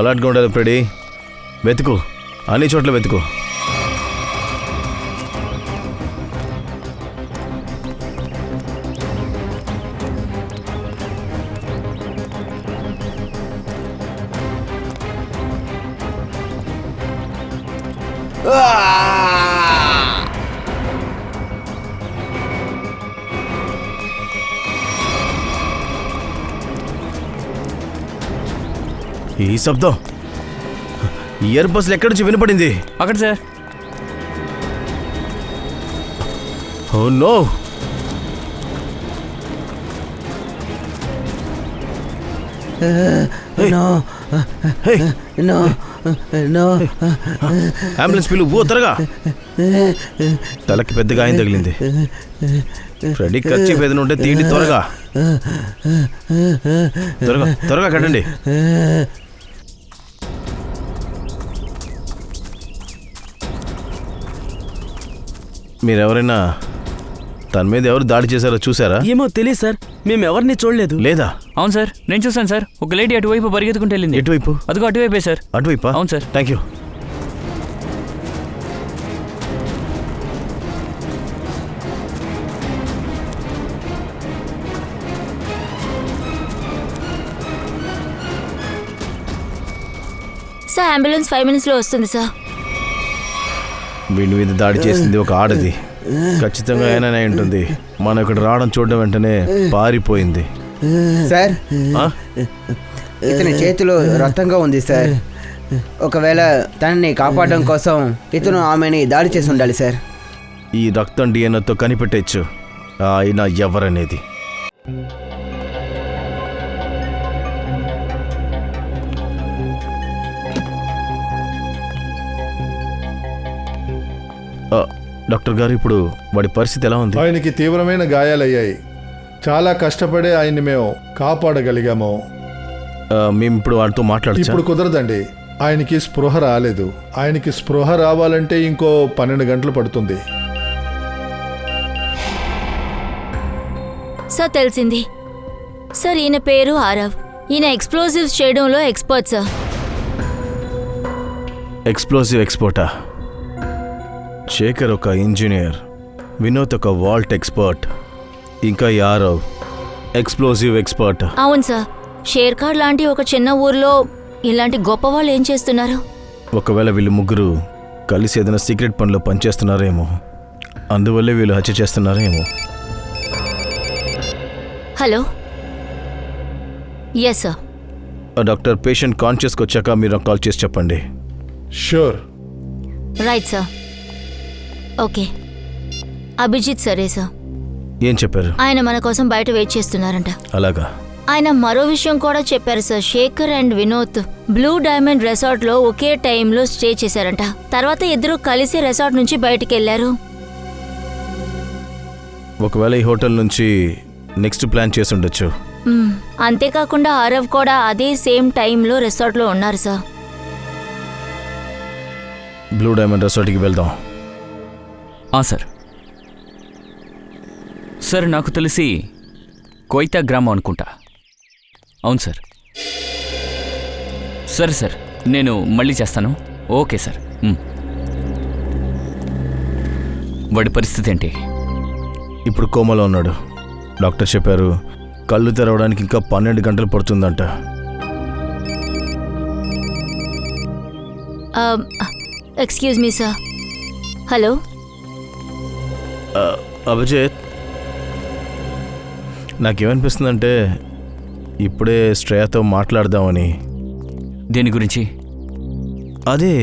అలాట్గా ఉండాలి ఫ్రెడీ. వెతుకు, అన్ని చోట్ల వెతుకు. ఈ శబ్దం ఇయర్ బస్లు ఎక్కడి నుంచి వినపడింది? అక్కడ సార్. Oh no! అంబులెన్స్ పిలువు, ఓ త్వరగా. తలకి పెద్ద గాయం తగిలింది. ఫ్రెడీ ఖర్చు ఏదైనా ఉంటే తీయండి త్వరగా. త్వరగా త్వరగా కట్టండి. మీరెవరైనా తన మీద ఎవరు దాడి చేశారో చూసారా? ఏమో తెలియదు సార్, మేము ఎవరిని చూడలేదు. లేదా? అవును సార్, నేను చూసాను సార్. ఒక లేడీ అటువైపు పరిగెత్తుకుంటూ వెళ్ళింది. ఎటువైపు? అదిగో అటువైపే సార్. అటువైపా? అవును sir. Thank you. Sir, ambulance 5 minutesలో వస్తుంది సార్. వీడి మీద దాడి చేసింది ఒక ఆడది. ఖచ్చితంగా ఏమైనా ఉంటుంది. మనం ఇక్కడ రావడం చూడడం వెంటనే పారిపోయింది. సార్, ఆ? ఇతని చేతిలో రక్తంగా ఉంది సార్. ఒకవేళ తనని కాపాడడం కోసం ఇతను ఆమెని దాడి చేసి ఉండాలి సార్. ఈ రక్తం డిఎన్ఏతో కనిపెట్టచ్చు ఆయన ఎవరనేది. డాక్టర్ గారు, ఇప్పుడు వాడి పరిస్థితి ఎలా ఉంది? ఆయనకి తీవ్రమైన గాయాలయ్యాయి. చాలా కష్టపడి ఆయన్ని మేము కాపాడగలిగాము. మేము ఇప్పుడు వాడితో మాట్లాడచ్చు? ఇప్పుడు కుదరదండి. ఆయనకి స్పృహ రాలేదు. ఆయనకి స్పృహ రావాలంటే ఇంకో 12 గంటలు పడుతుంది. సార్ తెలిసింది. సార్ ఈయన పేరు ఆరవ్. ఈయన ఎక్స్ప్లోజివ్స్ చేయడంలో ఎక్స్పర్ట్ సార్. ఎక్స్ప్లోజివ్ ఎక్స్పర్టా? శేఖర్ ఒక ఇంజనీర్, వినోద్ ఒక వాల్ట్ ఎక్స్పర్ట్, ఇంకా యారవ్ ఎక్స్ప్లోజివ్ ఎక్స్పర్ట్. అవును సార్. షేర్ఖాడ్ లాంటి ఒక చిన్న ఊర్లో ఇలాంటి గొప్ప వాళ్ళు ఏం చేస్తున్నారు? ఒకవేళ వీళ్ళు ముగ్గురు కలిసి ఏదైనా సీక్రెట్ పనిలో పనిచేస్తున్నారేమో, అందువల్లే వీళ్ళు హత్య చేస్తున్నారేమో. Hello. Yes sir. Doctor, patient కాన్షియస్కి వచ్చాక మీరు నాకు కాల్ చేసి చెప్పండి. Sure. Right sir. Okay. Abhijit సరే సార్. ఏం చెప్పారు? ఆయన మన కోసం బయట వెయిట్ చేస్తున్నారంట. అలాగా? ఆయన మరో విషయం కూడా చెప్పారు sir. Shekhar and Vinod blue diamond రెసార్ట్లో ఒకే టైంలో స్టే చేశారంట. తర్వాత ఇద్దరు కలిసి రెసార్ట్ నుంచి బయటికి వెళ్లారు. ఒకవేళ ఈ హోటల్ నుంచి నెక్స్ట్ ప్లాన్ చేసి ఉండొచ్చు. అంతేకాకుండా ఆరవ్ కూడా అదే సేమ్ టైంలో రెసార్ట్లో ఉన్నారు సార్. బ్లూ డైమండ్ రెసార్ట్కి వెళ్దాం. సార్. సార్ నాకు తెలిసి కొయితా గ్రామం అనుకుంటా. అవును సార్. సరే సార్, నేను మళ్ళీ చేస్తాను. Okay sir. వాడి పరిస్థితి ఏంటి? ఇప్పుడు కోమాలో ఉన్నాడు. డాక్టర్ చెప్పారు కళ్ళు తెరవడానికి ఇంకా 12 గంటలు పడుతుందంట. Excuse me sir. Hello. Abhijit, నాకేమనిపిస్తుందంటే ఇప్పుడే శ్రేయతో మాట్లాడదామని. దేని గురించి? అదే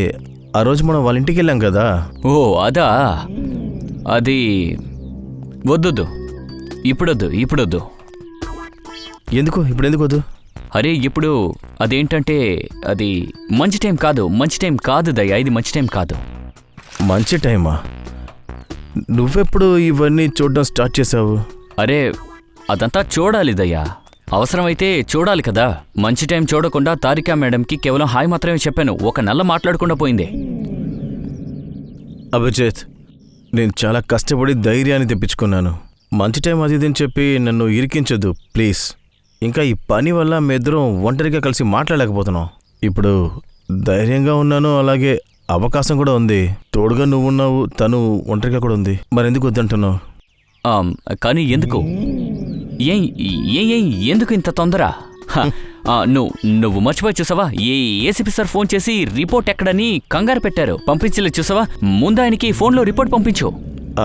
ఆ రోజు మనం వాళ్ళ ఇంటికి వెళ్ళాం కదా. ఓ అదా? అది వద్దొద్దు, ఇప్పుడొద్దు. ఎందుకు ఇప్పుడు వద్దు? అరే ఇప్పుడు అదేంటంటే అది మంచి టైం కాదు దయ్యా, ఇది మంచి టైం కాదు. మంచి టైమా? నువ్వెప్పుడు ఇవన్నీ చూడడం స్టార్ట్ చేసావు? అరే అదంతా చూడాలి దయ్యా, అవసరమైతే చూడాలి కదా. మంచి టైం చూడకుండా తారికా మేడంకి కేవలం హాయ్ మాత్రమే చెప్పాను, ఒక నెల మాట్లాడకుండా పోయింది. అభిజిత్, నేను చాలా కష్టపడి ధైర్యాన్ని తెప్పించుకున్నాను. మంచి టైం అది ఇదని చెప్పి నన్ను ఇరికించొద్దు ప్లీజ్. ఇంకా ఈ పని వల్ల మేమిద్దరం ఒంటరిగా కలిసి మాట్లాడలేకపోతున్నాం. ఇప్పుడు ధైర్యంగా ఉన్నాను, అలాగే అవకాశం కూడా ఉంది. తోడుగా నువ్వున్నావు, తను ఒంటరిగా కూడా ఉంది. మరెందుకు వద్దంటున్నావు? కానీ ఎందుకు? ఎందుకు ఇంత తొందర? నువ్వు మర్చిపోయి చూసావా? ఏసీపీ సార్ ఫోన్ చేసి రిపోర్ట్ ఎక్కడని కంగారు పెట్టారు. పంపించలేదు చూసావా? ముందు ఆయనకి ఫోన్లో రిపోర్ట్ పంపించు.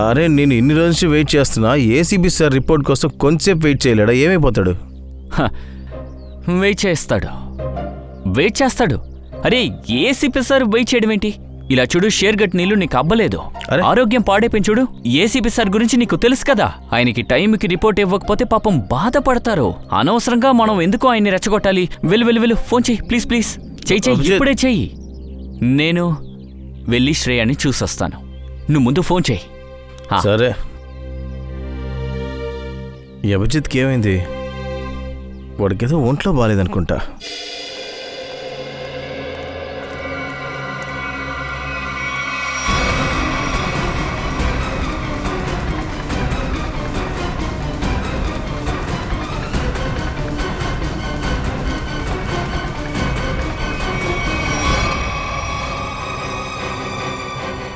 అరే నేను ఇన్ని రోజు నుంచి వెయిట్ చేస్తున్నా. ఏసీబీ సార్ రిపోర్ట్ కోసం కొంచెంసేపు వెయిట్ చేయలేడా? ఏమైపోతాడు? వెయిట్ చేస్తాడు. అరే ఏసీపీ సార్ వెయిట్ చేయడం ఏంటి? ఇలా చూడు, షేర్గట్ నీళ్లు నీకు అబ్బలేదు, ఆరోగ్యం పాడైపోయి చూడు. ఏసీపీ సార్ గురించి నీకు తెలుసు కదా, ఆయనకి టైంకి రిపోర్ట్ ఇవ్వకపోతే పాపం బాధపడతారు. అనవసరంగా మనం ఎందుకు ఆయన్ని రెచ్చగొట్టాలి? వెళ్ళు ఫోన్ చెయ్యి ప్లీజ్. చెయ్యి, ఇప్పుడే చెయ్యి. నేను వెళ్ళి శ్రేయాని చూసొస్తాను, నువ్వు ముందు ఫోన్ చెయ్యి. సరే. అభిజిత్కి ఏమైంది? వాడికేదో ఒంట్లో బాగాలేదనుకుంటా.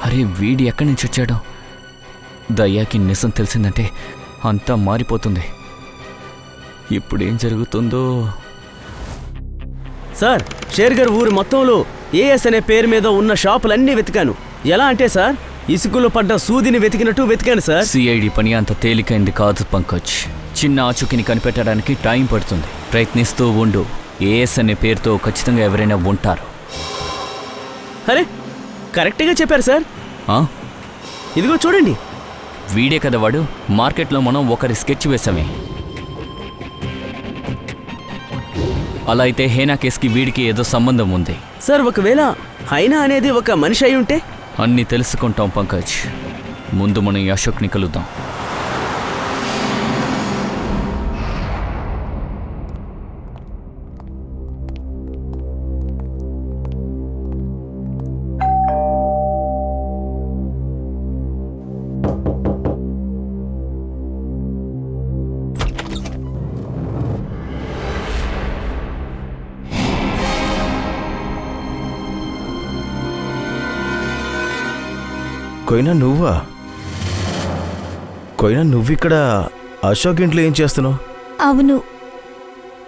అరే వీడి ఎక్కడి నుంచి వచ్చాడో? దయ్యాకి నిజం తెలిసిందంటే అంతా మారిపోతుంది. ఇప్పుడేం జరుగుతుందో? సార్, షేర్గర్ ఊరు మొత్తంలో ఏఎస్ అనే పేరు మీద ఉన్న షాపులన్నీ వెతికాను. ఎలా అంటే సార్, ఇసుకలో పడ్డ సూదిని వెతికినట్టు వెతికాను సార్. సిఐడి పని అంత తేలికైంది కాదు పంకజ్. చిన్న ఆచూకీని కనిపెట్టడానికి టైం పడుతుంది. ప్రయత్నిస్తూ ఉండు. ఏఎస్ అనే పేరుతో ఖచ్చితంగా ఎవరైనా ఉంటారు. అరే కరెక్ట్గా చెప్పారు సార్. ఇదిగో చూడండి. వీడే కదా వాడు. మార్కెట్లో మనం ఒకరి స్కెచ్ వేసామే. అలా అయితే హేనా కేసుకి వీడికి ఏదో సంబంధం ఉంది సార్. ఒకవేళ హైనా అనేది ఒక మనిషి అయి ఉంటే? అన్నీ తెలుసుకుంటాం పంకజ్. ముందు మనం ఈ అశోక్ని కలుద్దాం. కొయినా నువ్వా? కొయినా నువ్విక్కడ అశోక్ ఇంట్లో ఏం చేస్తున్నావు? అవును,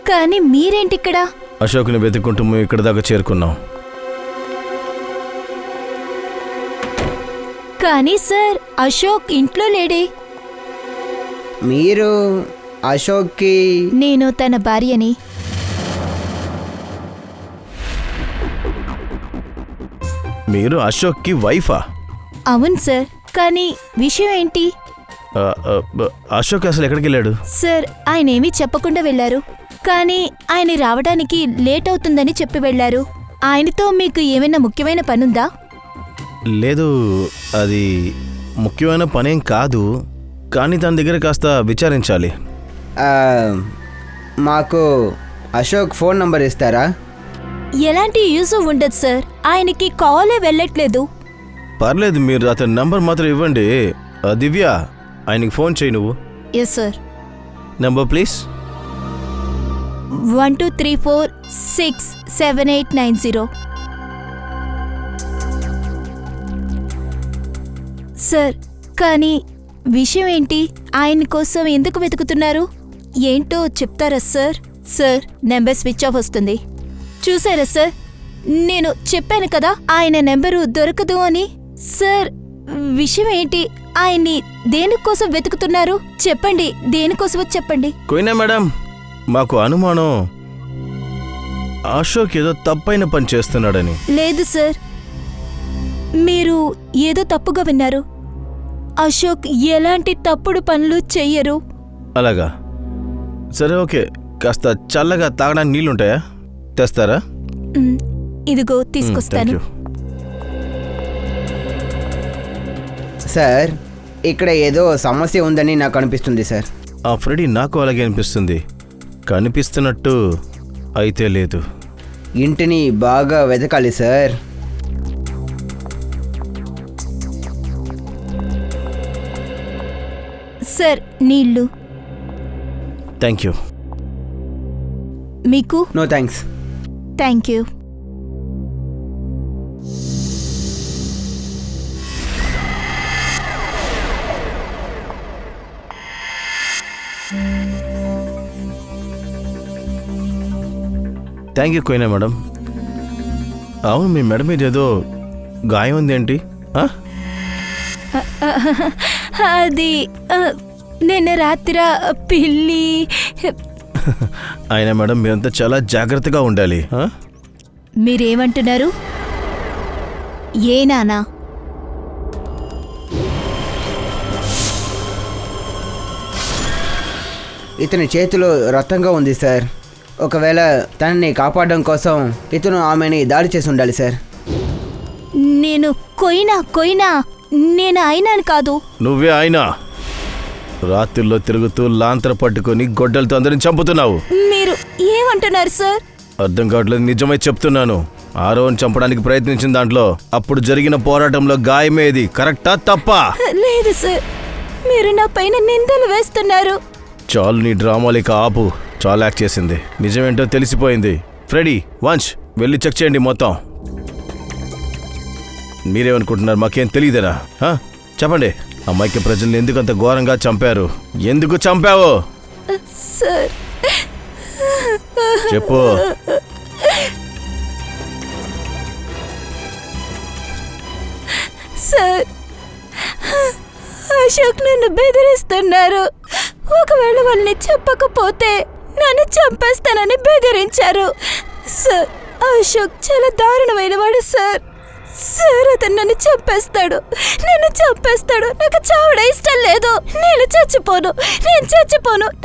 కానీ మీరేంటిక్కడ? అశోక్ని వెతుక్కుంటూ మేము ఇక్కడ దాకా చేరుకున్నాం. కానీ సార్, అశోక్ ఇంట్లో లేడే. మీరు అశోక్కి... నేను తన భార్యని. మీరు అశోక్కి వైఫా? అవును సార్, కానీ విషయం ఏంటి? అశోక్ అసలు ఎక్కడికి వెళ్ళాడు? సార్, ఆయన ఏమీ చెప్పకుండా వెళ్లారు. కానీ ఆయన రావడానికి లేట్ అవుతుందని చెప్పి వెళ్లారు. ఆయనతో మీకు ఏమైనా ముఖ్యమైన పనుందా? లేదు, అది ముఖ్యమైన పనేం కాదు, కానీ తన దగ్గర కాస్త విచారించాలి. మాకు అశోక్ ఫోన్ నంబర్ ఇస్తారా? ఎలాంటి యూజ్ ఉండదు సార్, ఆయనకి కాలే వెళ్ళట్లేదు. పర్లేదు, మీరు అతని నంబర్ మాత్రం ఇవ్వండి. దివ్య, ఆయనకి ఫోన్ చేయి నువ్వు. Yes sir. Number please. 12346789 sir. కానీ విషయం ఏంటి? ఆయన కోసం ఎందుకు వెతుకుతున్నారు? ఏంటో చెప్తారా sir? Sir, number switch off వస్తుంది. చూసారా సార్, నేను చెప్పాను కదా ఆయన నెంబరు దొరకదు అని. సార్, విషయం ఏంటి? ఆయన్ని దేనికోసం వెతుకుతున్నారు? చెప్పండి, దేనికోసమో చెప్పండి. కొయినా మేడం, మాకు అనుమానం అశోక్ ఏదో తప్పైన పని చేస్తున్నాడని. లేదు సార్, మీరు ఏదో తప్పుగా విన్నారు. అశోక్ ఎలాంటి తప్పుడు పనులు చెయ్యరు. అలాగా? సరే, ఓకే. కాస్త చల్లగా తాగడానికి నీళ్ళుంటాయా? తెస్తారా? ఇదిగో తీసుకొస్తాను. సార్, ఇక్కడ ఏదో సమస్య ఉందని నాకు అనిపిస్తుంది సార్. ఆ ఫ్రెడీ, నాకు అలాగే అనిపిస్తుంది. కనిపిస్తున్నట్టు అయితే లేదు. ఇంటిని బాగా వెతకాలి సార్. సార్, నీళ్ళు. Thank you. మీకు? No thanks. Thank you. Thank you Koyna madam. అవును, మీ మేడం మీద ఏదో గాయం ఉంది ఏంటి? అది నిన్న రాత్రి పిల్లి. అయినా మేడం, మీరంతా చాలా జాగ్రత్తగా ఉండాలి. మీరేమంటున్నారు? ఏ నానా? ఇతని చేతిలో రక్తంగా ఉంది సార్. ఒకవేళ తనని కాపాడడం కోసం ఇతను ఆమెని దాడి చేసి ఉండాలి సార్. నేను కొయినా నేను అయినాను కాదు. నువ్వే అయినా. రాత్రిలో తిరుగుతూ లాంతర పట్టుకొని గొడ్డలతో అందరిని చంపుతున్నావు. మీరు ఏమంటున్నారు సార్? అర్థం కావట్లేదు, నిజమే చెప్తున్నాను. ఆరోని చంపడానికి ప్రయత్నించిన దాంట్లో అప్పుడు జరిగిన పోరాటంలో గాయమేది, కరెక్టా తప్పా? లేదు సార్, మీరు నా పైన నిందలు వేస్తున్నారు. చాలు నీ డ్రామాలిక ఆపు. చాలా యాక్ట్ చేసింది. నిజమేంటో తెలిసిపోయింది. ఫ్రెడీ, వంశ్, వెళ్ళి చెక్ చేయండి మొత్తం. మీరేమనుకుంటున్నారు? మాకేం తెలియదేనా? చెప్పండి, అమ్మాయికి ప్రజల్ని ఎందుకు అంత ఘోరంగా చంపారు? ఎందుకు చంపావు? సార్, చెప్పు. సార్, అశోక్ నన్ను బెదిరిస్తున్నారు. ఒకవేళ వాళ్ళని చెప్పకపోతే నన్ను చంపేస్తానని బెదిరించారు. సార్, అశోక్ చాలా దారుణమైన వాడు సార్. సార్, అతను నన్ను చంపేస్తాడు. నాకు చావడం ఇష్టం లేదు. నేను చచ్చిపోను.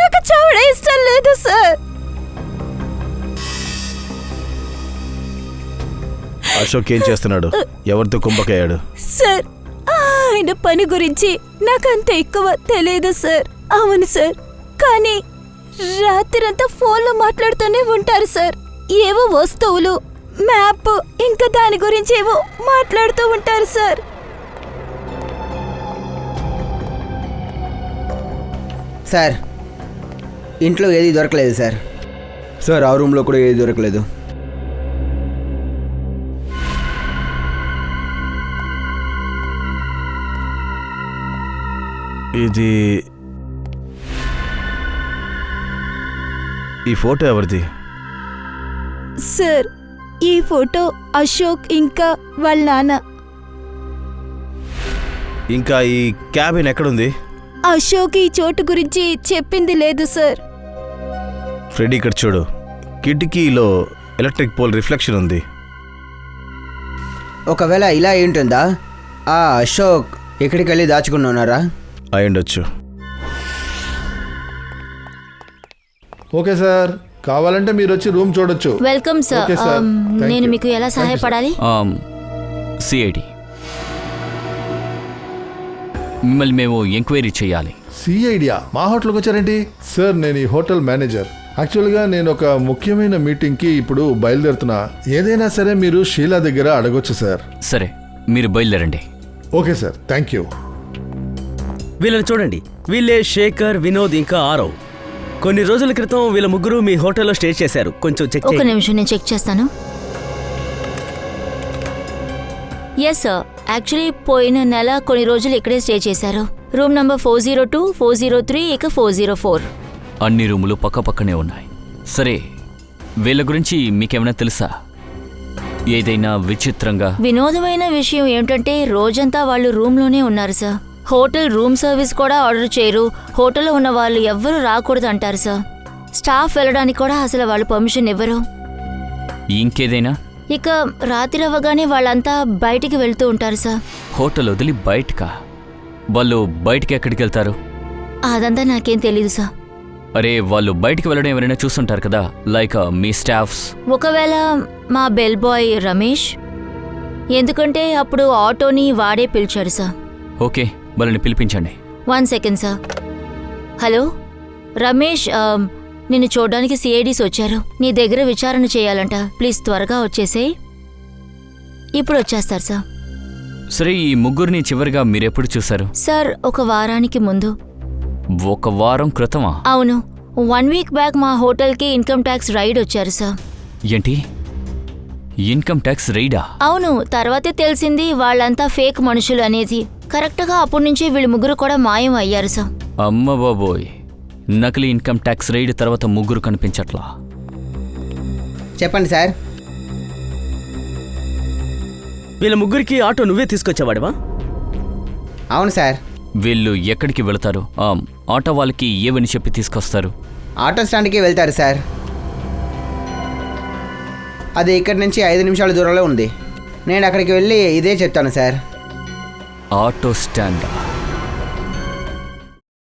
నాకు చావడం ఇష్టం లేదు సార్. అశోక్ ఏం చేస్తున్నాడు? ఎవరితో కుంభకయ్యాడు? సార్, ఆయన పని గురించి నాకంత ఎక్కువ తెలియదు సార్. అవును సార్, కానీ రాత్రంతా ఫోన్లో మాట్లాడుతూనే ఉంటారు సార్. ఏవో వస్తువులు, మ్యాప్, ఇంకా దాని గురించి ఏవో మాట్లాడుతూ ఉంటారు సార్. సార్, ఇంట్లో ఏది దొరకలేదు సార్. సార్, ఆ రూమ్లో కూడా ఏది దొరకలేదు. ఇది ఈ ఫోటో ఎవరిది? సార్, ఈ ఫోటో అశోక్ ఇంకా వాళ్ళ నాన్న. ఇంకా ఈ క్యాబిన్ ఎక్కడుంది? అశోక్ ఈ చోటు గురించి చెప్పింది లేదు సార్. ఫ్రెడీ ఇక్కడ చూడు, కిటికీలో ఎలక్ట్రిక్ పోల్ రిఫ్లెక్షన్ ఉంది. ఒకవేళ ఇలా ఏంటుందా? ఆ అశోక్ ఎక్కడికి వెళ్ళి దాచుకుని ఉన్నారా? అయి ఉండొచ్చు. ఓకే సార్, కావాలంటే మీరు వచ్చి రూమ్ చూడొచ్చు. Welcome sir. Okay, sir. Thank నేను you. మీకు ఎలా Thank you, sir. సహాయపడాలి? సిఐడి, మిమ్మల్ని మేము ఎంక్వైరీ చేయాలి. సిఐడియా మా హోటల్కి వచ్చారేంటి? సార్, నేను ఈ హోటల్ మేనేజర్. యాక్చువల్గా నేను ఒక ముఖ్యమైన మీటింగ్కి ఇప్పుడు బయలుదేరుతున్నా. ఏదైనా సరే మీరు షీలా దగ్గర అడగొచ్చు సార్. సరే, మీరు బయలుదేరండి. Okay sir, thank you. వీళ్ళని చూడండి, వీళ్ళే శేఖర్, వినోద్ ఇంకా ఆరవ్. కొన్ని రోజుల క్రితం వీళ్ళ ముగ్గురు మీ హోటల్లో స్టే చేశారు. కొంచెం చెక్ ఒక చేయండి. నిమిషం, నేను చెక్ చేస్తాను. ఎస్ సార్, యాక్చువల్లీ పోయిన నెల కొన్ని రోజులు ఇక్కడే స్టే చేశారు. రూమ్ నంబర్ 402, 403 ఇక 404. అన్ని రూములు పక్కపక్కనే ఉన్నాయి. సరే, వీళ్ళ గురించి మీకేమైనా తెలుసా? ఏదైనా విచిత్రంగా? వినోదమైన విషయం ఏమిటంటే రోజంతా వాళ్ళు రూమ్లోనే ఉన్నారు సార్. హోటల్ రూమ్ సర్వీస్ కూడా ఆర్డర్ చేయరు. హోటల్లో ఉన్న వాళ్ళు ఎవ్వరూ రాకూడదు అంటారు సార్. స్టాఫ్ వెళ్ళడానికి కూడా అసలు వాళ్ళు పర్మిషన్ ఇవ్వరు. ఇంకేదైనా? ఇక రాత్రి అవ్వగానే వాళ్ళంతా బయటికి వెళ్తూ ఉంటారు సార్. హోటల్ వదిలి బయటకా? వాళ్ళు బయటికి ఎక్కడికి వెళ్తారు? అదంతా నాకేం తెలీదు సార్. అరే, వాళ్ళు బయటికి వెళ్ళడం ఎవరైనా చూస్తుంటారు కదా, లైక్ మీ స్టాఫ్స్. ఒకవేళ మా బెల్ బాయ్ రమేష్, ఎందుకంటే అప్పుడు ఆటోని వాడే పిలిచాడు సార్. ఓకే, వాళ్ళని పిలిపించండి. 1 సెకండ్ సార్. హలో రమేష్, నిన్ను చూడడానికి సిఐడీస్ వచ్చారు. నీ దగ్గర విచారణ చేయాలంట. ప్లీజ్ త్వరగా వచ్చేసేయ్. ఇప్పుడు వచ్చేస్తారు సార్. సరే, ఈ ముగ్గురిని చివరిగా మీరెప్పుడు చూశారు? సార్, ఒక వారానికి ముందు. 1 వారం క్రితమా? అవును, 1 వీక్ బ్యాక్ మా హోటల్కి ఇన్కమ్ ట్యాక్స్ రైడ్ వచ్చారు సార్. ఏంటి, ఇన్కమ్ ట్యాక్స్ రైడా? అవును, తర్వాతే తెలిసింది వాళ్ళంతా ఫేక్ మనుషులు అనేది. కరెక్ట్గా అప్పటి నుంచి వీళ్ళు ముగ్గురు కూడా మాయం అయ్యారు సార్. అమ్మ బాబోయ్, నకిలీ ఇన్కమ్ ట్యాక్స్ రైడ్ తర్వాత ముగ్గురు కనిపించట్లా. చెప్పండి సార్. వీళ్ళ ముగ్గురికి ఆటో నువ్వే తీసుకొచ్చేవాడివా? అవును సార్. వీళ్ళు ఎక్కడికి వెళతారు? ఆటో వాళ్ళకి ఏవని చెప్పి తీసుకొస్తారు? ఆటో స్టాండ్కి వెళ్తారు సార్. అది ఇక్కడి నుంచి 5 నిమిషాల దూరంలో ఉంది. నేను అక్కడికి వెళ్ళి ఇదే చెప్తాను సార్. ఆటో స్టాండా?